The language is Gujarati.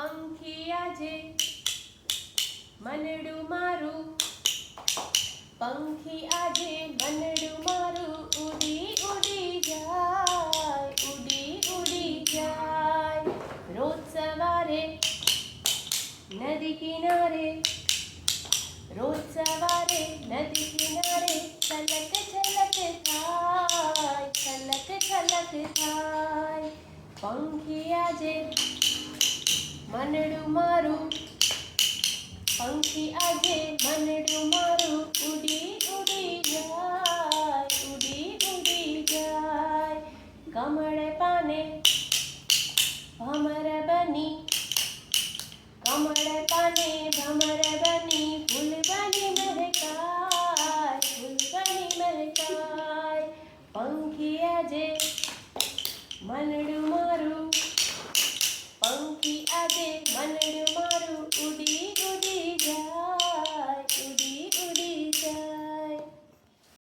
પંખી આજે મનડું મારું, પંખી આજે મનડું મારું ઉડી ઉડી જાય, ઉડી ઉડી જાય. રોજ સવારે નદી કિનારે, રોજ સવારે નદી કિનારે છલક છલક થાય, છલક છલક થાય. પંખી આજે મનડું મારું, પંખી આજે મનડું મારું ઉડી ઉડી જાય, ઉડી ઉડી જાય. કમળ પાને ભમર બની, કમળ પાને ભમર બની ફૂલ બની મહેકાય, ફૂલ બની મહેકાય. પંખી આજે મનડું મારું, પંખી આજે મનડું